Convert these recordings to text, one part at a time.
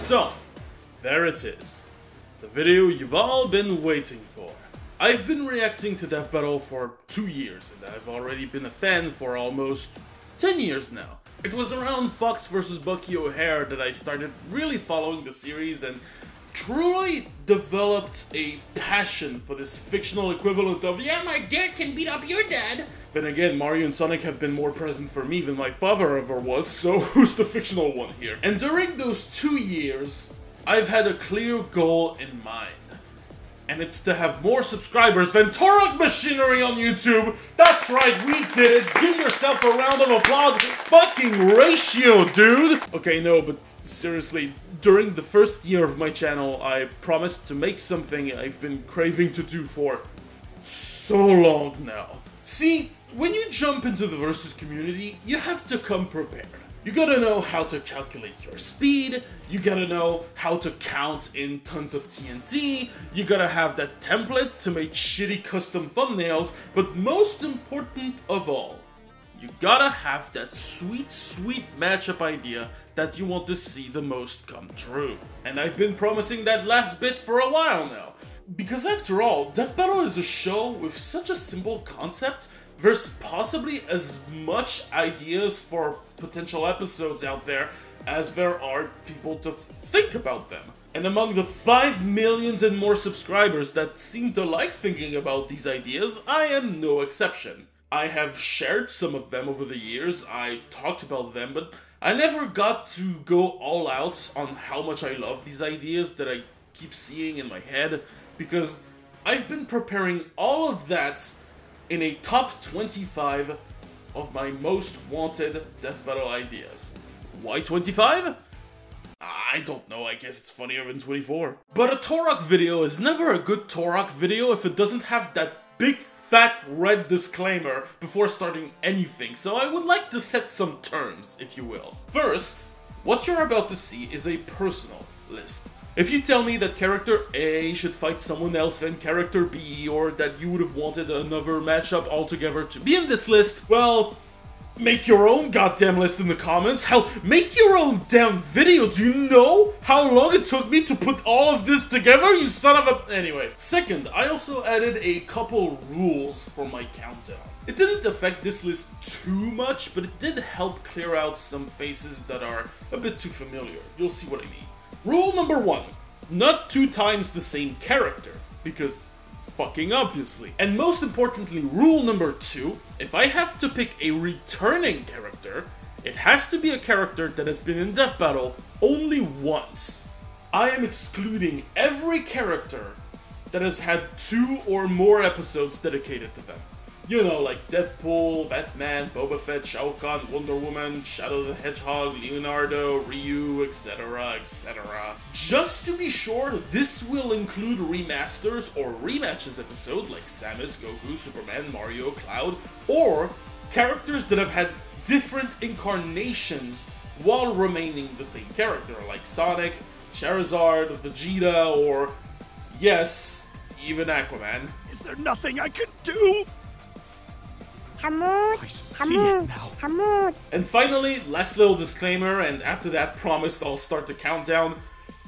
So, there it is. The video you've all been waiting for. I've been reacting to Death Battle for 2 years, and I've already been a fan for almost 10 years now. It was around Fox vs. Bucky O'Hare that I started really following the series and truly developed a passion for this fictional equivalent of, yeah, my dad can beat up your dad. Then again, Mario and Sonic have been more present for me than my father ever was, so who's the fictional one here? And during those 2 years, I've had a clear goal in mind. And it's to have more subscribers than Turok Machinery on YouTube. That's right, we did it. Give yourself a round of applause. Fucking ratio, dude. Okay, no, but seriously, during the first year of my channel, I promised to make something I've been craving to do for so long now. See, when you jump into the Versus community, you have to come prepared. You gotta know how to calculate your speed, you gotta know how to count in tons of TNT, you gotta have that template to make shitty custom thumbnails, but most important of all, you gotta have that sweet matchup idea that you want to see the most come true. And I've been promising that last bit for a while now. Because after all, Death Battle is a show with such a simple concept. There's possibly as much ideas for potential episodes out there as there are people to think about them. And among the 5 million and more subscribers that seem to like thinking about these ideas, I am no exception. I have shared some of them over the years, I talked about them, but I never got to go all out on how much I love these ideas that I keep seeing in my head, because I've been preparing all of that in a top 25 of my most wanted Death Battle ideas. Why 25? I don't know, I guess it's funnier than 24. But a Turok video is never a good Turok video if it doesn't have that big fat red disclaimer before starting anything, so I would like to set some terms, if you will. First, what you're about to see is a personal list. If you tell me that character A should fight someone else than character B, or that you would have wanted another matchup altogether to be in this list, well, make your own goddamn list in the comments. Hell, make your own damn video. Do you know how long it took me to put all of this together, you son of a... Anyway. Second, I also added a couple rules for my countdown. It didn't affect this list too much, but it did help clear out some faces that are a bit too familiar. You'll see what I mean. Rule number 1, not 2 times the same character, because fucking obviously. And most importantly, rule number 2, if I have to pick a returning character, it has to be a character that has been in Death Battle only once. I am excluding every character that has had 2 or more episodes dedicated to them. You know, like Deadpool, Batman, Boba Fett, Shao Kahn, Wonder Woman, Shadow the Hedgehog, Leonardo, Ryu, etc, etc. Just to be sure, this will include remasters or rematches episode like Samus, Goku, Superman, Mario, Cloud, or characters that have had different incarnations while remaining the same character, like Sonic, Charizard, Vegeta, or, yes, even Aquaman. Is there nothing I can do? I see it now. And finally, last little disclaimer, and after that, promised I'll start the countdown.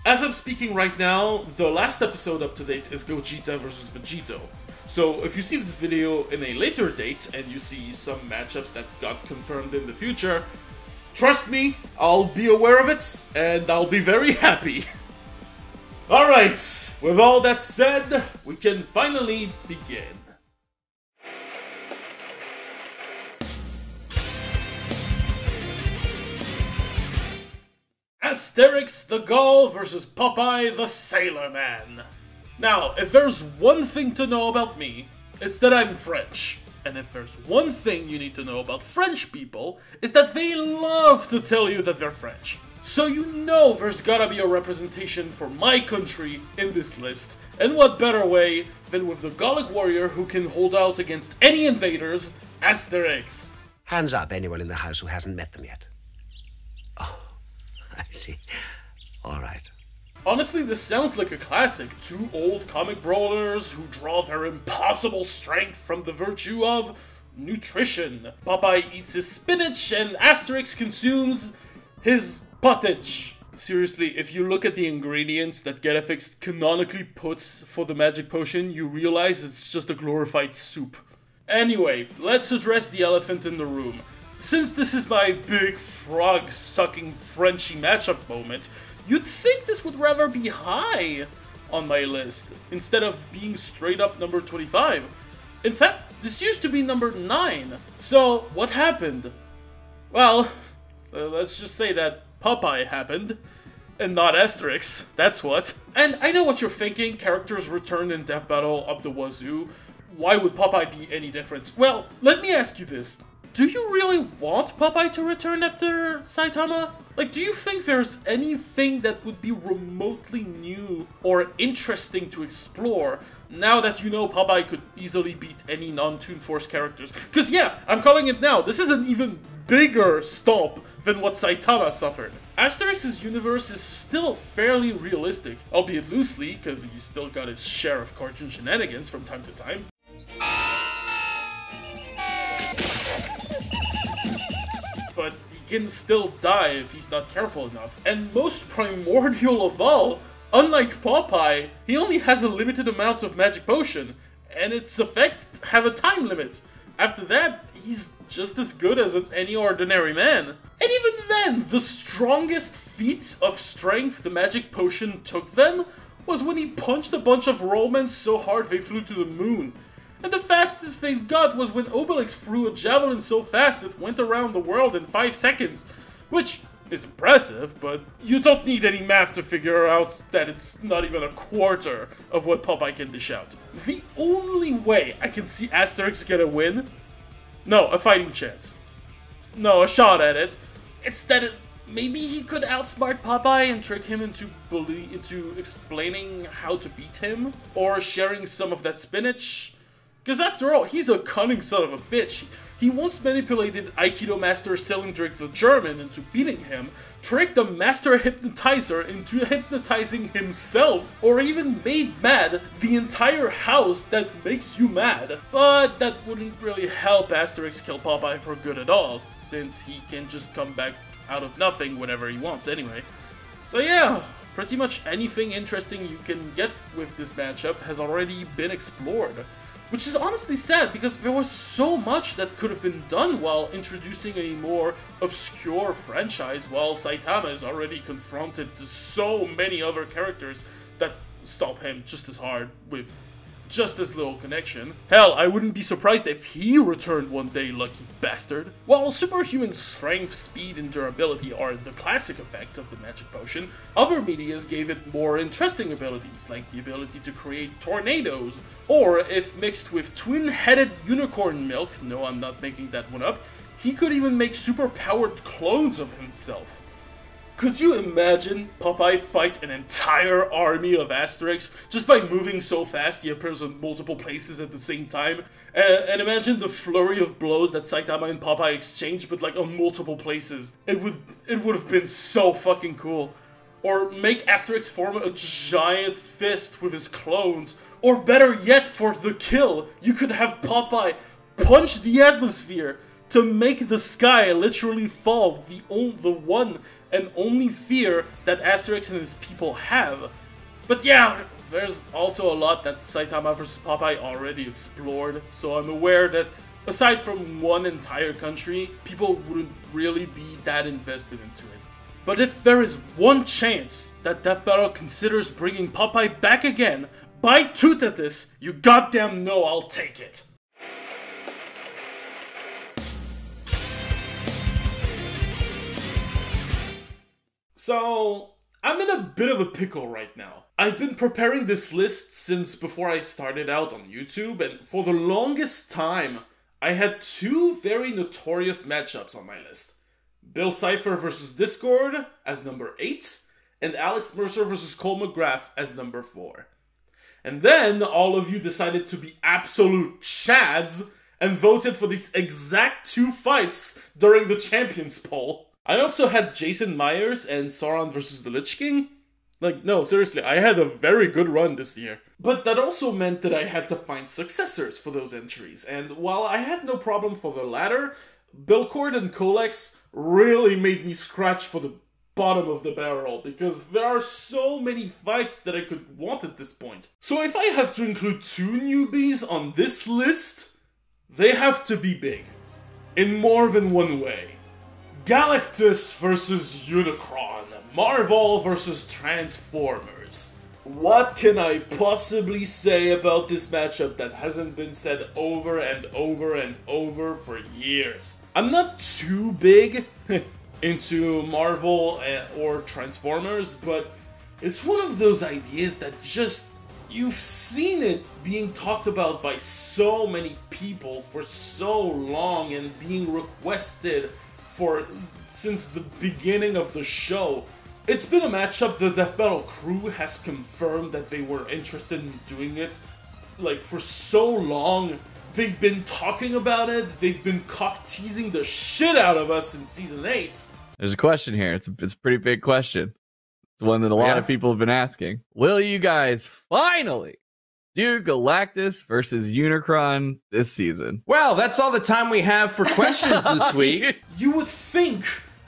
As I'm speaking right now, the last episode up to date is Gogeta vs. Vegito. So if you see this video in a later date, and you see some matchups that got confirmed in the future, trust me, I'll be aware of it, and I'll be very happy. Alright, with all that said, we can finally begin. Asterix the Gaul versus Popeye the Sailor Man. Now, if there's one thing to know about me, it's that I'm French. And if there's one thing you need to know about French people, is that they love to tell you that they're French. So you know there's gotta be a representation for my country in this list, and what better way than with the Gallic warrior who can hold out against any invaders, Asterix. Hands up, anyone in the house who hasn't met them yet. Oh. I see. All right. Honestly, this sounds like a classic. 2 old comic brawlers who draw their impossible strength from the virtue of nutrition. Popeye eats his spinach and Asterix consumes his pottage. Seriously, if you look at the ingredients that Getafix canonically puts for the magic potion, you realize it's just a glorified soup. Anyway, let's address the elephant in the room. Since this is my big frog-sucking Frenchy matchup moment, you'd think this would rather be high on my list, instead of being straight up number 25. In fact, this used to be number 9. So, what happened? Well, let's just say that Popeye happened, and not Asterix, that's what. And I know what you're thinking, characters returned in Death Battle up the wazoo. Why would Popeye be any different? Well, let me ask you this. Do you really want Popeye to return after Saitama? Like, do you think there's anything that would be remotely new or interesting to explore now that you know Popeye could easily beat any non-Toon Force characters? Because yeah, I'm calling it now, this is an even bigger stomp than what Saitama suffered. Asterix's universe is still fairly realistic, albeit loosely, because he's still got his share of cartoon shenanigans from time to time. But he can still die if he's not careful enough. And most primordial of all, unlike Popeye, he only has a limited amount of magic potion, and its effects have a time limit. After that, he's just as good as any ordinary man. And even then, the strongest feat of strength the magic potion took them was when he punched a bunch of Romans so hard they flew to the moon. And the fastest they got was when Obelix threw a javelin so fast it went around the world in 5 seconds. Which is impressive, but you don't need any math to figure out that it's not even a quarter of what Popeye can dish out. The only way I can see Asterix get a win, no, a fighting chance, no, a shot at it, it's that maybe he could outsmart Popeye and trick him into explaining how to beat him, or sharing some of that spinach. Because after all, he's a cunning son of a bitch. He once manipulated Aikido Master Cylindric the German into beating him, tricked the Master Hypnotizer into hypnotizing himself, or even made mad the entire house that makes you mad. But that wouldn't really help Asterix kill Popeye for good at all, since he can just come back out of nothing whenever he wants anyway. So yeah, pretty much anything interesting you can get with this matchup has already been explored. Which is honestly sad, because there was so much that could have been done while introducing a more obscure franchise, while Saitama is already confronted to so many other characters that stop him just as hard with just as little connection. Hell, I wouldn't be surprised if he returned one day, lucky bastard. While superhuman strength, speed, and durability are the classic effects of the magic potion, other medias gave it more interesting abilities, like the ability to create tornadoes, or if mixed with twin-headed unicorn milk, no, I'm not making that one up, he could even make super-powered clones of himself. Could you imagine Popeye fight an entire army of Asterix just by moving so fast he appears in multiple places at the same time? And imagine the flurry of blows that Saitama and Popeye exchange, but like on multiple places. It would have been so fucking cool. Or make Asterix form a giant fist with his clones. Or better yet, for the kill, you could have Popeye punch the atmosphere to make the sky literally fall, the one and only fear that Asterix and his people have. But yeah, there's also a lot that Saitama vs. Popeye already explored, so I'm aware that aside from one entire country, people wouldn't really be that invested into it. But if there is one chance that Death Battle considers bringing Popeye back again, by Toothatus, you goddamn know I'll take it. So, I'm in a bit of a pickle right now. I've been preparing this list since before I started out on YouTube, and for the longest time, I had 2 very notorious matchups on my list. Bill Cipher vs. Discord as number 8, and Alex Mercer vs. Cole McGrath as number 4. And then, all of you decided to be absolute chads and voted for these exact 2 fights during the Champions poll. I also had Jason Myers and Sauron vs. the Lich King. Like, no, seriously, I had a very good run this year. But that also meant that I had to find successors for those entries, and while I had no problem for the latter, Bilcord and Colex really made me scratch for the bottom of the barrel because there are so many fights that I could want at this point. So if I have to include 2 newbies on this list, they have to be big. In more than one way. Galactus versus Unicron. Marvel versus Transformers. What can I possibly say about this matchup that hasn't been said over and over and over for years? I'm not too big into Marvel or Transformers, but it's one of those ideas that just, you've seen it being talked about by so many people for so long and being requested since the beginning of the show. It's been a matchup the Death Battle crew has confirmed that they were interested in doing it, like, for so long. They've been talking about it, they've been cock-teasing the shit out of us in Season 8. There's a question here. It's a pretty big question. It's one that a lot of people have been asking. Will you guys finally do Galactus versus Unicron this season? Well, that's all the time we have for questions this week. You would think,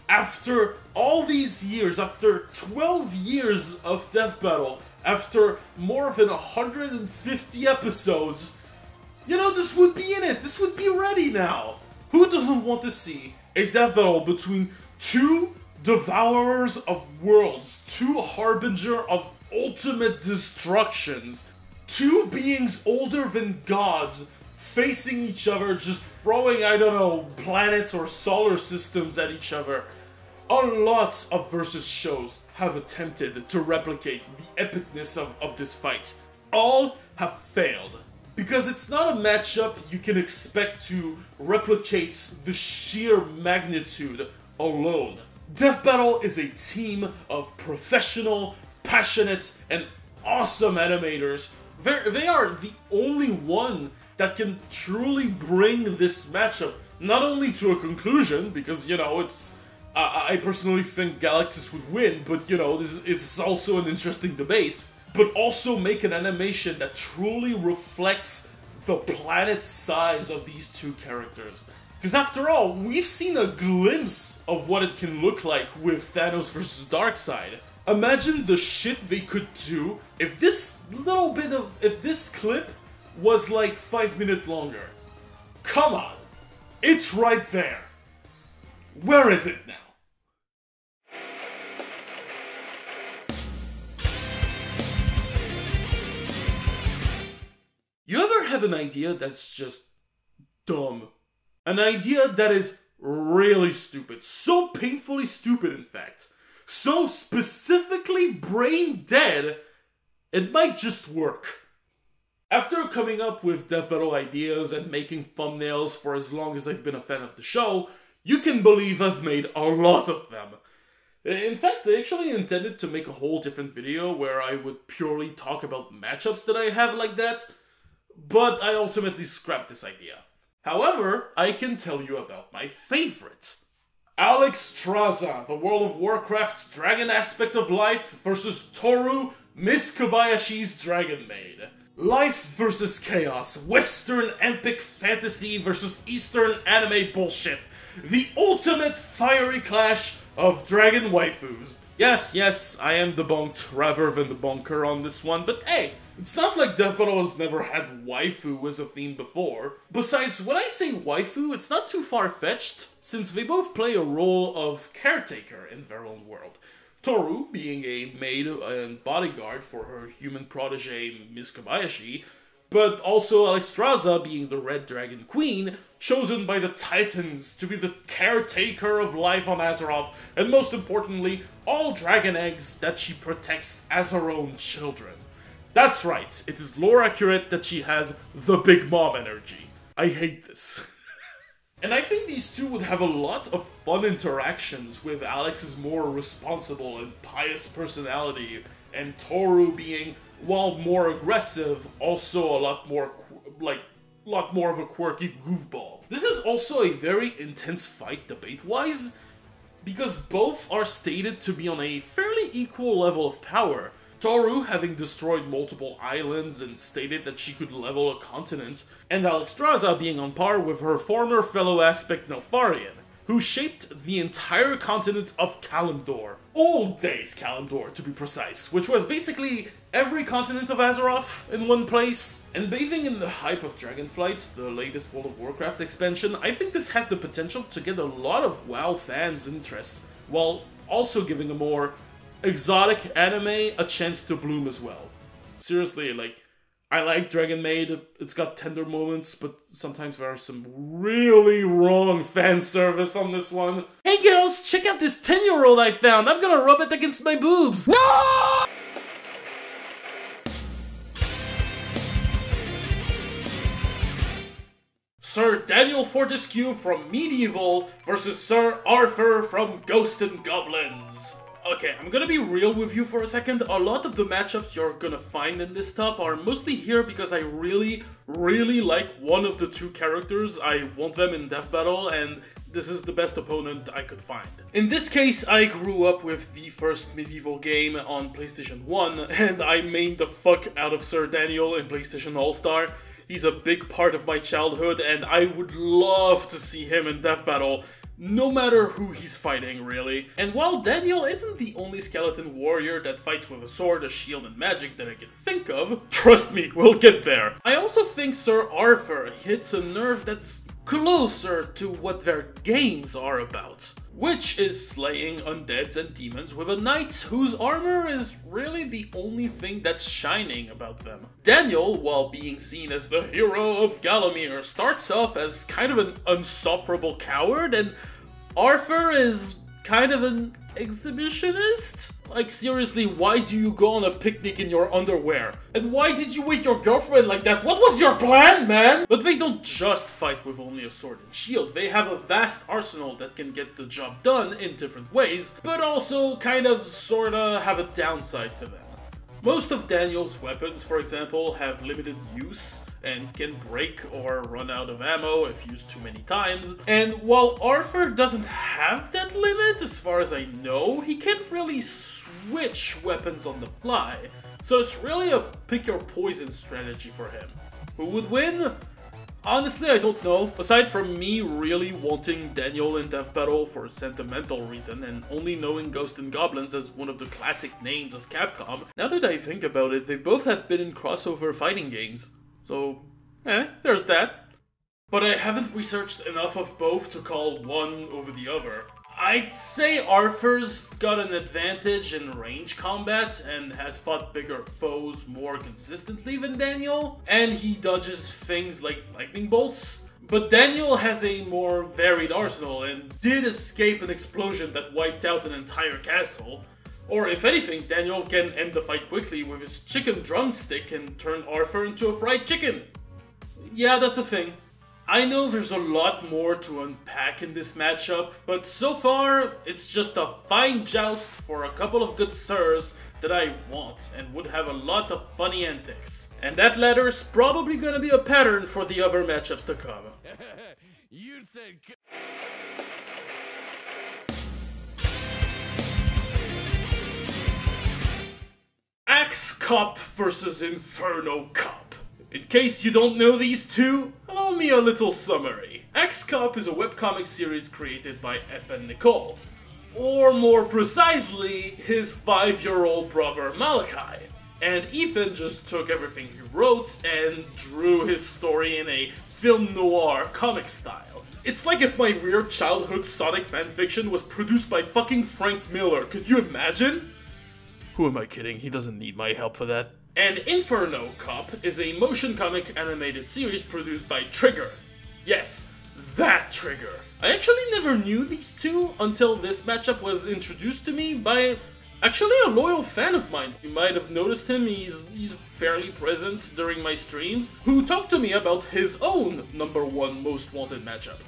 after all these years, after 12 years of Death Battle, after more than 150 episodes, you know, this would be in it. This would be ready now. Who doesn't want to see a Death Battle between 2 Devourers of Worlds, 2 Harbinger of ultimate destructions, 2 beings older than gods facing each other, just throwing, I don't know, planets or solar systems at each other? A lot of versus shows have attempted to replicate the epicness of this fight. All have failed. Because it's not a matchup you can expect to replicate the sheer magnitude alone. Death Battle is a team of professional, passionate, and awesome animators. They are the only one that can truly bring this matchup not only to a conclusion, because, you know, it's... I personally think Galactus would win, but, you know, this is also an interesting debate, but also make an animation that truly reflects the planet size of these 2 characters. Because after all, we've seen a glimpse of what it can look like with Thanos versus Darkseid. Imagine the shit they could do if this clip was like 5 minutes longer. Come on! It's right there! Where is it now? You ever have an idea that's just dumb? An idea that is really stupid. So painfully stupid, in fact. So specifically brain dead, it might just work. After coming up with Death Battle ideas and making thumbnails for as long as I've been a fan of the show, you can believe I've made a lot of them. In fact, I actually intended to make a whole different video where I would purely talk about matchups that I have like that, but I ultimately scrapped this idea. However, I can tell you about my favorite. Alexstrasza, the World of Warcraft's dragon aspect of life, versus Toru, Miss Kobayashi's Dragon Maid. Life versus chaos, Western epic fantasy versus Eastern anime bullshit. The ultimate fiery clash of dragon waifus. Yes, I am debunked rather than the bunker on this one, but hey, it's not like Death Battle has never had waifu as a theme before. Besides, when I say waifu, it's not too far-fetched, since they both play a role of caretaker in their own world. Toru being a maid and bodyguard for her human protege, Miss Kobayashi, but also Alexstrasza being the Red Dragon Queen, chosen by the Titans to be the caretaker of life on Azeroth, and most importantly, all dragon eggs that she protects as her own children. That's right, it is lore accurate that she has the Big Mom energy. I hate this. And I think these two would have a lot of fun interactions, with Alex's more responsible and pious personality, and Toru being, while more aggressive, also a lot more of a quirky goofball. This is also a very intense fight debate-wise, because both are stated to be on a fairly equal level of power. Toru having destroyed multiple islands and stated that she could level a continent, and Alexstrasza being on par with her former fellow aspect Neltharion, who shaped the entire continent of Kalimdor. Old days Kalimdor, to be precise, which was basically every continent of Azeroth in one place. And bathing in the hype of Dragonflight, the latest World of Warcraft expansion, I think this has the potential to get a lot of WoW fans' interest, while also giving a more exotic anime a chance to bloom as well. Seriously, like, I like Dragon Maid, it's got tender moments, but sometimes there are some really wrong fan service on this one. Hey girls, check out this 10-year-old I found, I'm gonna rub it against my boobs! No! Sir Daniel Fortescue from Medieval versus Sir Arthur from Ghosts and Goblins. Okay, I'm gonna be real with you for a second. A lot of the matchups you're gonna find in this top are mostly here because I really like one of the two characters. I want them in Death Battle, and this is the best opponent I could find. In this case, I grew up with the first Medieval game on PlayStation 1, and I mained the fuck out of Sir Daniel in PlayStation All-Star. He's a big part of my childhood, and I would love to see him in Death Battle, no matter who he's fighting, really. And while Daniel isn't the only skeleton warrior that fights with a sword, a shield, and magic that I can think of, trust me, we'll get there. I also think Sir Arthur hits a nerve that's closer to what their games are about, which is slaying undeads and demons with a knight whose armor is really the only thing that's shining about them. Daniel, while being seen as the hero of Gallowmere, starts off as kind of an unsufferable coward, and Arthur is kind of an exhibitionist? Like, seriously, why do you go on a picnic in your underwear? And why did you wake your girlfriend like that? What was your plan, man? But they don't just fight with only a sword and shield. They have a vast arsenal that can get the job done in different ways, but also kind of sorta have a downside to them. Most of Daniel's weapons, for example, have limited use and can break or run out of ammo if used too many times. And while Arthur doesn't have that limit, as far as I know, he can't really switch weapons on the fly. So it's really a pick your poison strategy for him. Who would win? Honestly, I don't know. Aside from me really wanting Daniel in Death Battle for a sentimental reason and only knowing Ghosts and Goblins as one of the classic names of Capcom, now that I think about it, they both have been in crossover fighting games. So, there's that. But I haven't researched enough of both to call one over the other. I'd say Arthur's got an advantage in range combat and has fought bigger foes more consistently than Daniel, and he dodges things like lightning bolts. But Daniel has a more varied arsenal and did escape an explosion that wiped out an entire castle. Or if anything, Daniel can end the fight quickly with his chicken drumstick and turn Arthur into a fried chicken. Yeah, that's a thing. I know there's a lot more to unpack in this matchup, but so far, it's just a fine joust for a couple of good sirs that I want and would have a lot of funny antics. And that latter's probably gonna be a pattern for the other matchups to come. You said... Axe Cop versus Inferno Cop. In case you don't know these two, allow me a little summary. Axe Cop is a webcomic series created by FN Nicole, or more precisely, his 5-year-old brother Malachi. And Ethan just took everything he wrote and drew his story in a film noir comic style. It's like if my weird childhood Sonic fanfiction was produced by fucking Frank Miller, could you imagine? Who am I kidding? He doesn't need my help for that. And Inferno Cop is a motion comic animated series produced by Trigger. Yes, that Trigger. I actually never knew these two until this matchup was introduced to me by actually a loyal fan of mine. You might have noticed him, he's fairly present during my streams, who talked to me about his own #1 most wanted matchup.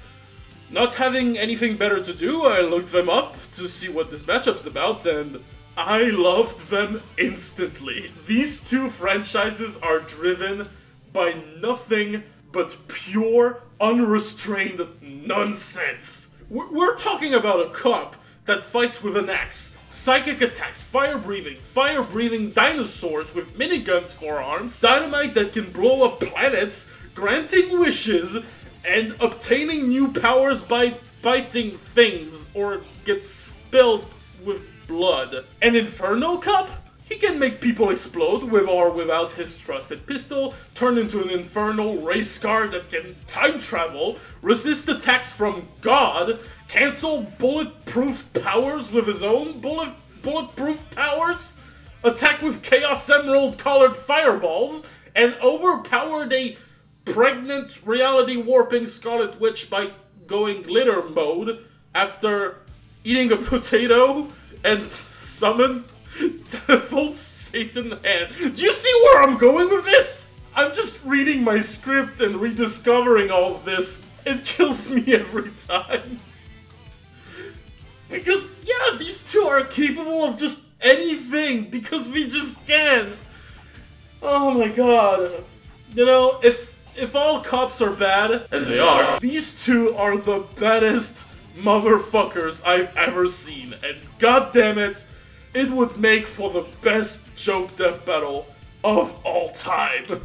Not having anything better to do, I looked them up to see what this matchup's about, and I loved them instantly. These two franchises are driven by nothing but pure, unrestrained nonsense. We're talking about a cop that fights with an axe, psychic attacks, fire-breathing dinosaurs with miniguns for arms, dynamite that can blow up planets, granting wishes, and obtaining new powers by biting things or get spilled with blood. An Inferno Cup? He can make people explode with or without his trusted pistol, turn into an infernal race car that can time travel, resist attacks from God, cancel bulletproof powers with his own bulletproof powers, attack with Chaos Emerald colored fireballs, and overpowered a pregnant reality warping Scarlet Witch by going glitter mode after eating a potato and summon Devil Satan Hand. Do you see where I'm going with this? I'm just reading my script and rediscovering all of this. It kills me every time. Because, yeah, these two are capable of just anything because we just can. Oh my god. You know, if all cops are bad, and they are, these two are the baddest motherfuckers I've ever seen. And goddammit, it would make for the best joke death battle of all time.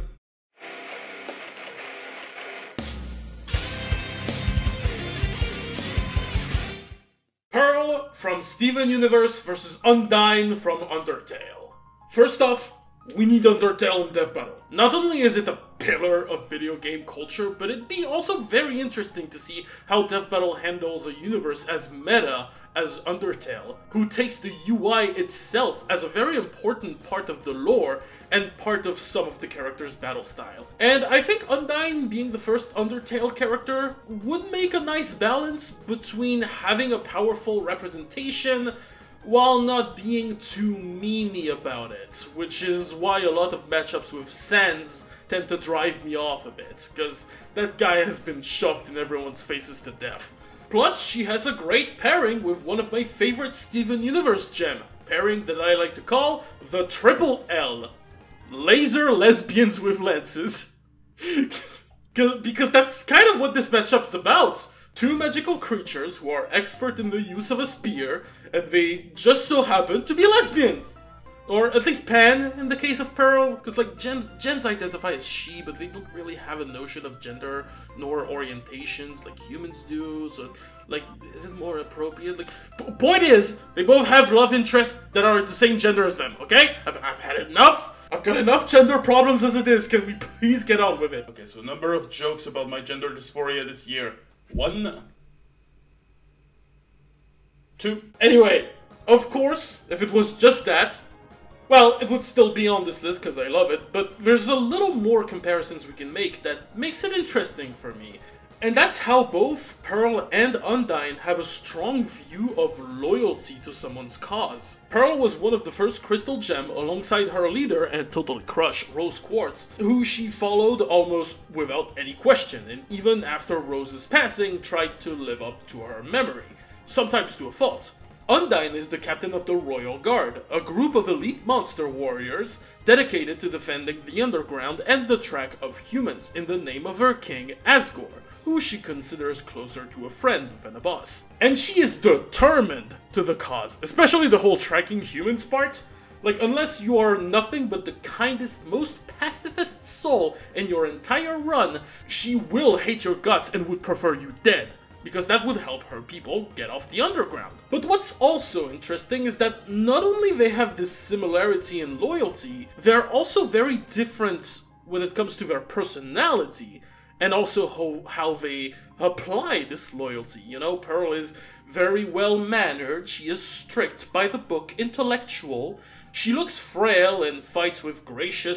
Pearl from Steven Universe versus Undyne from Undertale. First off, we need Undertale in Death Battle. Not only is it a pillar of video game culture, but it'd be also very interesting to see how Death Battle handles a universe as meta as Undertale, who takes the UI itself as a very important part of the lore and part of some of the character's battle style. And I think Undyne being the first Undertale character would make a nice balance between having a powerful representation while not being too memey about it, which is why a lot of matchups with Sans tend to drive me off a bit, because that guy has been shoved in everyone's faces to death. Plus, she has a great pairing with one of my favorite Steven Universe gem, pairing that I like to call the Triple L. Laser lesbians with lenses. Because that's kind of what this matchup's about. Two magical creatures who are expert in the use of a spear, and they just so happen to be lesbians. Or at least pan, in the case of Pearl, because like gems identify as she, but they don't really have a notion of gender nor orientations like humans do, so like, is it more appropriate? Like, point is, they both have love interests that are the same gender as them, okay? I've had enough. I've got enough gender problems as it is, can we please get on with it? Okay, so number of jokes about my gender dysphoria this year. 1, 2. Anyway, of course, if it was just that, well, it would still be on this list because I love it, but there's a little more comparisons we can make that makes it interesting for me. And that's how both Pearl and Undyne have a strong view of loyalty to someone's cause. Pearl was one of the first Crystal Gem alongside her leader and total crush, Rose Quartz, who she followed almost without any question, and even after Rose's passing tried to live up to her memory, sometimes to a fault. Undyne is the captain of the Royal Guard, a group of elite monster warriors dedicated to defending the underground and the track of humans in the name of her king, Asgore, who she considers closer to a friend than a boss. And she is determined to the cause, especially the whole tracking humans part. Like, unless you are nothing but the kindest, most pacifist soul in your entire run, she will hate your guts and would prefer you dead, because that would help her people get off the underground. But what's also interesting is that not only they have this similarity in loyalty, they're also very different when it comes to their personality, and also how they apply this loyalty. You know, Pearl is very well-mannered, she is strict, by the book, intellectual, she looks frail and fights with gracious